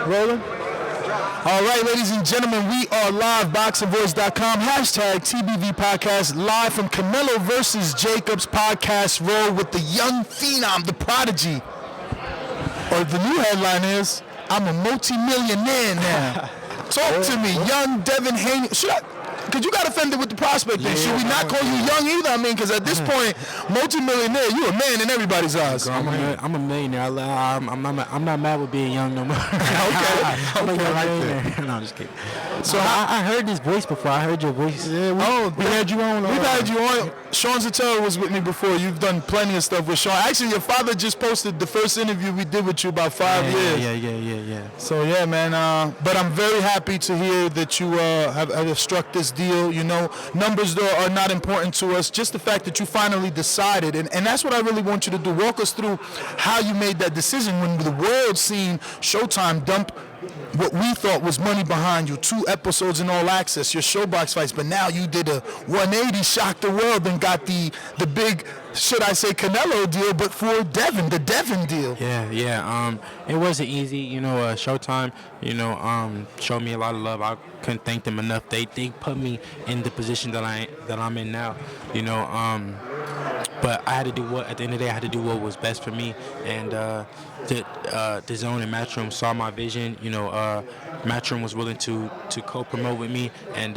Rolling? All right, ladies and gentlemen, we are live, BoxingVoice.com, hashtag TBV Podcast, live from Canelo versus Jacobs podcast row with the young phenom, the prodigy. Or the new headline is, I'm a multi-millionaire now. Talk to me, young Devin Haney. Because you got offended with the prospect thing. Should we not call you young either? I mean, because at this point, multi-millionaire, you a man in everybody's eyes. I'm a millionaire. I'm not mad with being young no more. Okay. I'm a young millionaire. No, I'm just kidding. So I heard this voice before. I heard your voice. Yeah, we had you on. We've had you on. Sean Zattel was with me before. You've done plenty of stuff with Sean. Actually, your father just posted the first interview we did with you about 5 years. Yeah. So, yeah, man. But I'm very happy to hear that you have struck this deal. You know, numbers, though, are not important to us. Just the fact that you finally decided. And that's what I really want you to do. Walk us through how you made that decision when the world seen Showtime dump what we thought was money behind you, 2 episodes in All Access, your Showbox fights, but now you did a 180, shocked the world, and got the big, should I say Canelo deal, but for Devin, the Devin deal. Yeah. It wasn't easy, you know. Showtime, you know, showed me a lot of love. I couldn't thank them enough. They put me in the position that I'm in now, you know. But I had to do at the end of the day, I had to do what was best for me. And Dazn and Matchroom saw my vision. You know, Matchroom was willing to co-promote with me, and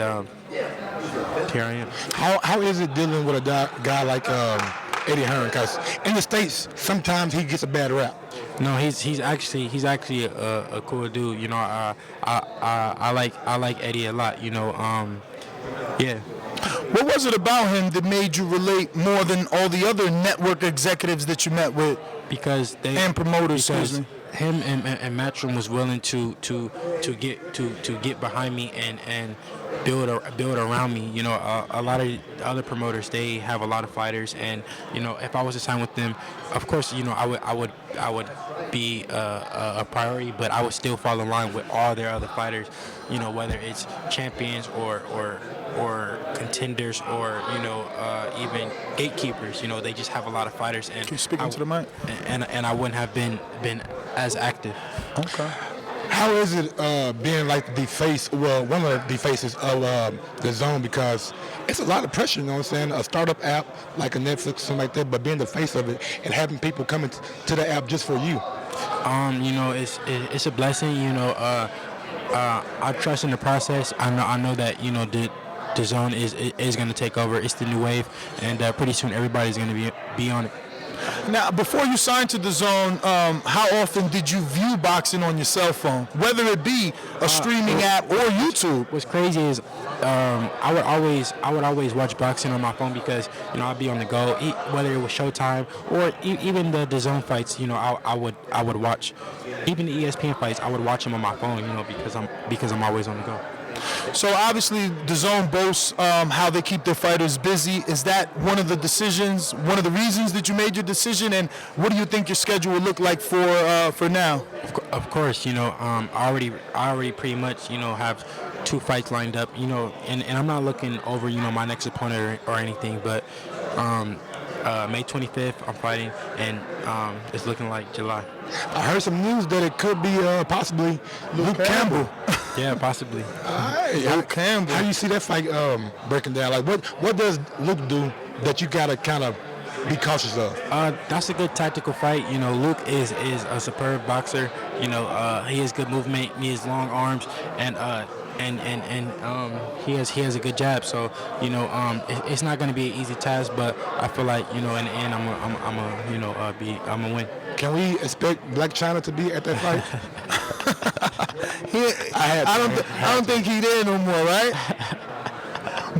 here I am. How is it dealing with a guy like Eddie Hearn? Because in the States, sometimes he gets a bad rap. No, he's actually a cool dude. You know, I like Eddie a lot. You know, yeah. What was it about him that made you relate more than all the other network executives that you met with? And promoters, excuse me. Him and Matchroom was willing to get behind me and build around me. You know, a lot of other promoters, they have a lot of fighters, and you know, if I was to sign with them, of course, you know, I would be a priority, but I would still fall in line with all their other fighters. You know, whether it's champions or contenders, or you know, even gatekeepers. You know, they just have a lot of fighters. And keep speaking to the mic. And I wouldn't have been as active. Okay. How is it being like the face, well, one of the faces of Dazn, because it's a lot of pressure, you know what I'm saying? A startup app like a Netflix, something like that, but being the face of it and having people coming to the app just for you. You know, it's a blessing. You know, I trust in the process. I know that, you know, Dazn is going to take over. It's the new wave, and pretty soon everybody's going to be on it. Now, before you signed to Dazn, how often did you view boxing on your cell phone, whether it be a streaming app or YouTube? What's crazy is I would always watch boxing on my phone, because you know, I'd be on the go, whether it was Showtime or even the Dazn fights. You know, I would watch, even the ESPN fights. I would watch them on my phone. You know, because I'm always on the go. So obviously, Dazn boasts how they keep their fighters busy. Is that one of the decisions, one of the reasons that you made your decision? And what do you think your schedule will look like for now? Of course, you know, I already pretty much, you know, have 2 fights lined up. You know, and I'm not looking over, you know, my next opponent or anything, but May 25th I'm fighting, and it's looking like July. I heard some news that it could be possibly Luke Campbell. Yeah, possibly. Luke Campbell. How do you see that fight breaking down? Like, what does Luke do that you gotta kind of be cautious of? That's a good tactical fight. You know, Luke is a superb boxer. You know, he has good movement. He has long arms, and he has a good jab. So you know, it's not going to be an easy task, but I feel like, you know, in the end, I'm a win. Can we expect Black China to be at that fight? I don't think he's there no more, right?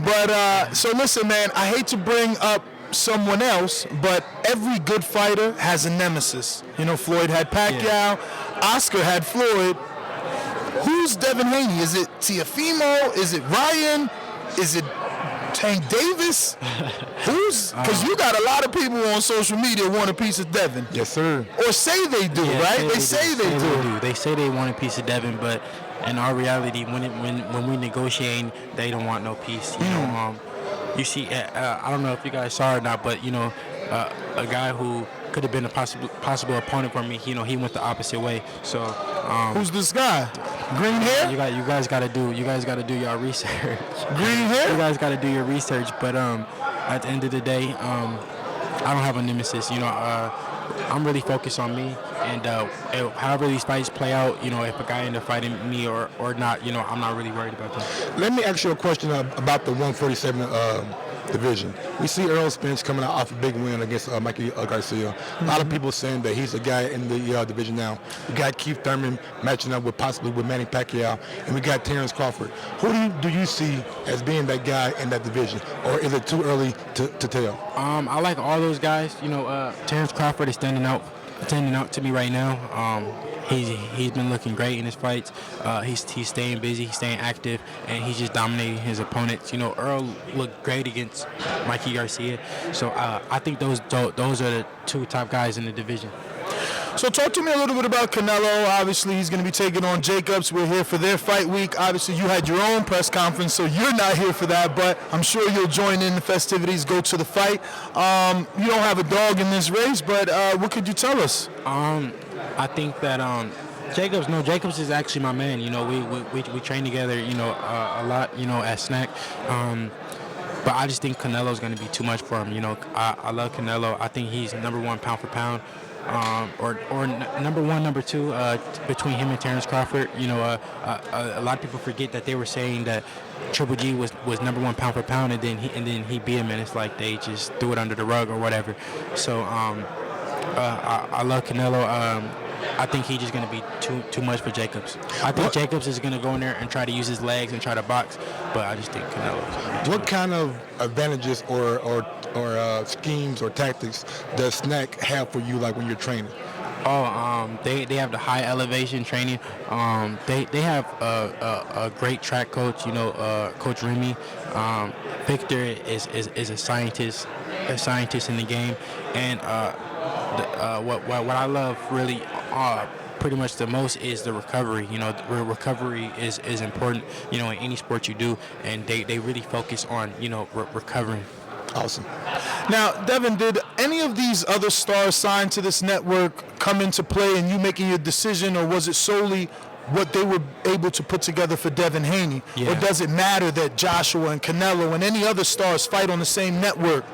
But so listen, man, I hate to bring up someone else, but every good fighter has a nemesis. You know, Floyd had Pacquiao, yeah. Oscar had Floyd. Who's Devin Haney? Is it Teofimo? Is it Ryan? Is it Tank Davis? Who's? Because you got a lot of people on social media want a piece of Devin. Yes, sir. Or say they do, yeah, right? They say they do. They say they want a piece of Devin, but in our reality, when we negotiate, they don't want no piece. You know, you see, I don't know if you guys saw it or not, but you know, a guy who could have been a possible opponent for me, you know, he went the opposite way. So Who's this guy? Green hair? You guys got to do your research. Green hair? You guys got to do your research. But at the end of the day, I don't have a nemesis. I'm really focused on me, and however these fights play out, if a guy end up fighting me or not, I'm not really worried about that. Let me ask you a question about the 147 division. We see Errol Spence coming out off a big win against Mikey Garcia. A lot of people saying that he's a guy in the division now. We got Keith Thurman matching up possibly with Manny Pacquiao, and we got Terrence Crawford. Who do you see as being that guy in that division, or is it too early to tell? I like all those guys. Terrence Crawford is standing out to me right now. He's been looking great in his fights. He's staying busy, he's staying active, and he's just dominating his opponents. Earl looked great against Mikey Garcia, so I think those are the two top guys in the division. So talk to me a little bit about Canelo. Obviously, he's going to be taking on Jacobs. We're here for their fight week. Obviously, you had your own press conference, so you're not here for that, but I'm sure you'll join in the festivities, go to the fight. You don't have a dog in this race, but what could you tell us? I think that Jacobs is actually my man. We train together, a lot, at Snack. But I just think Canelo's going to be too much for him. I love Canelo. I think he's number one pound for pound. Or number one, number two, between him and Terrence Crawford. A lot of people forget that they were saying that Triple G was number one pound for pound, and then he beat him, and it's like they just threw it under the rug or whatever. So I love Canelo. I think he's just going to be too much for Jacobs. I think Jacobs is going to go in there and try to use his legs and try to box, but I just think Canelo. What kind of advantages or schemes or tactics does Snack have for you, like when you're training? They have the high elevation training. They have a great track coach. Coach Remy. Victor is a scientist in the game, and what I love really pretty much the most is the recovery. Recovery is important. In any sport you do, and they really focus on recovering. Awesome. Now, Devin, did any of these other stars signed to this network come into play in you making your decision, or was it solely what they were able to put together for Devin Haney? Yeah. Or does it matter that Joshua and Canelo and any other stars fight on the same network?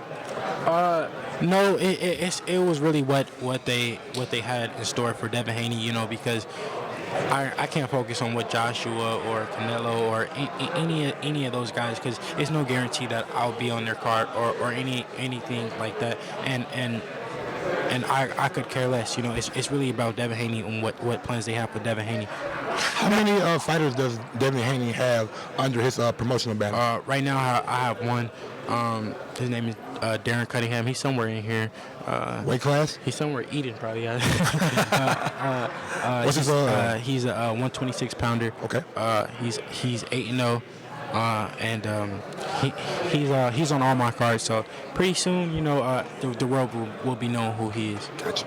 No, it was really what they had in store for Devin Haney, because I can't focus on what Joshua or Canelo or any of those guys, because it's no guarantee that I'll be on their card or anything like that, and I could care less. It's really about Devin Haney and what plans they have for Devin Haney. How many fighters does Devin Haney have under his promotional banner? Right now I have one. His name is Darren Cunningham. He's somewhere in here. Weight class? He's somewhere eating probably. What's his He's a 126 pounder. Okay. He's 8-0. And he's on all my cards. So pretty soon, the world will be knowing who he is. Gotcha.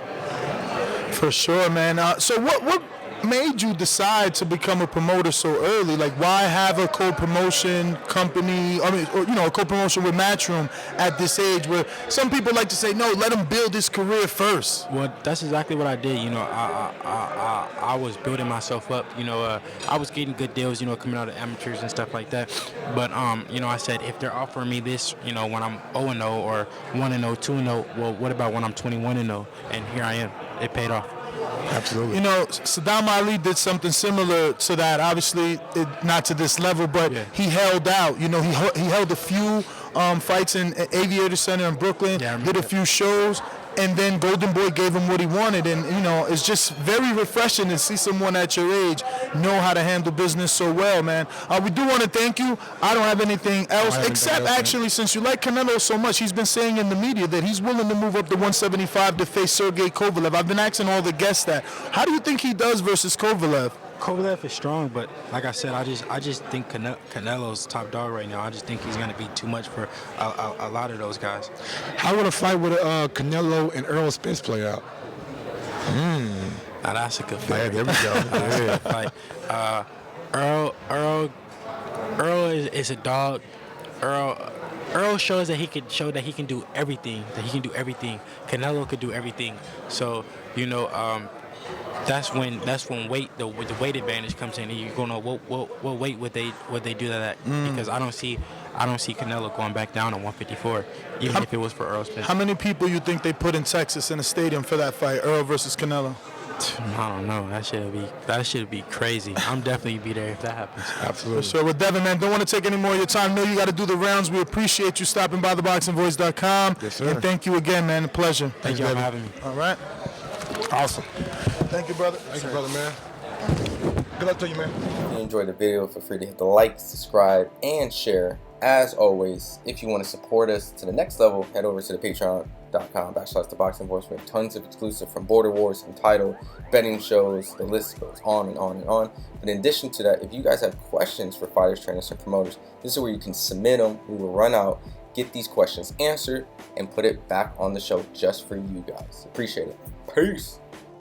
For sure, man. So what made you decide to become a promoter so early? Like, why have a co-promotion company? A co-promotion with Matchroom at this age, where some people like to say, no, let him build his career first. Well, that's exactly what I did. I was building myself up. I was getting good deals, coming out of amateurs and stuff like that. But I said, if they're offering me this, when I'm 0-0 or 1-0, 2-0, well, what about when I'm 21-0? And here I am. It paid off. Absolutely. Saddam Ali did something similar to that. Obviously, not to this level, but yeah. He held out. He held a few fights in Aviator Center in Brooklyn, did a few shows, and then Golden Boy gave him what he wanted. And, it's just very refreshing to see someone at your age know how to handle business so well, man. We do want to thank you. I don't have anything else, except actually, since you like Canelo so much, he's been saying in the media that he's willing to move up to 175 to face Sergey Kovalev. I've been asking all the guests that. How do you think he does versus Kovalev? Kovalev is strong, but like I said, I just think Canelo's top dog right now. I just think he's going to be too much for a lot of those guys. How would a fight with Canelo and Errol Spence play out? Now that's a good fight. Yeah, there we go. That's a good fight. Earl is a dog. Earl shows that he can do everything. Canelo could do everything. So that's when the weight advantage comes in, and you're gonna what weight would they do that at? Because I don't see Canelo going back down on 154, even if it was for Earl Spence. How many people you think they put in Texas in a stadium for that fight, Earl versus Canelo? I don't know. That should be crazy. I'm definitely be there if that happens. Absolutely. So, well, Devin, man, don't want to take any more of your time. I know you got to do the rounds. We appreciate you stopping by ThaBoxingVoice.com. Yes, sir. And thank you again, man. A pleasure. Thank you for having me. All right. Awesome. Thank you, brother. Thank you, brother, man. Good luck to you, man. If you enjoyed the video, feel free to hit the like, subscribe, and share. As always, if you want to support us to the next level, head over to the patreon.com/ThaBoxingVoice. We have tons of exclusive from Border Wars, Entitled, betting shows, the list goes on and on and on. But in addition to that, if you guys have questions for fighters, trainers, and promoters, this is where you can submit them. We will run out, get these questions answered, and put it back on the show just for you guys. Appreciate it. Peace.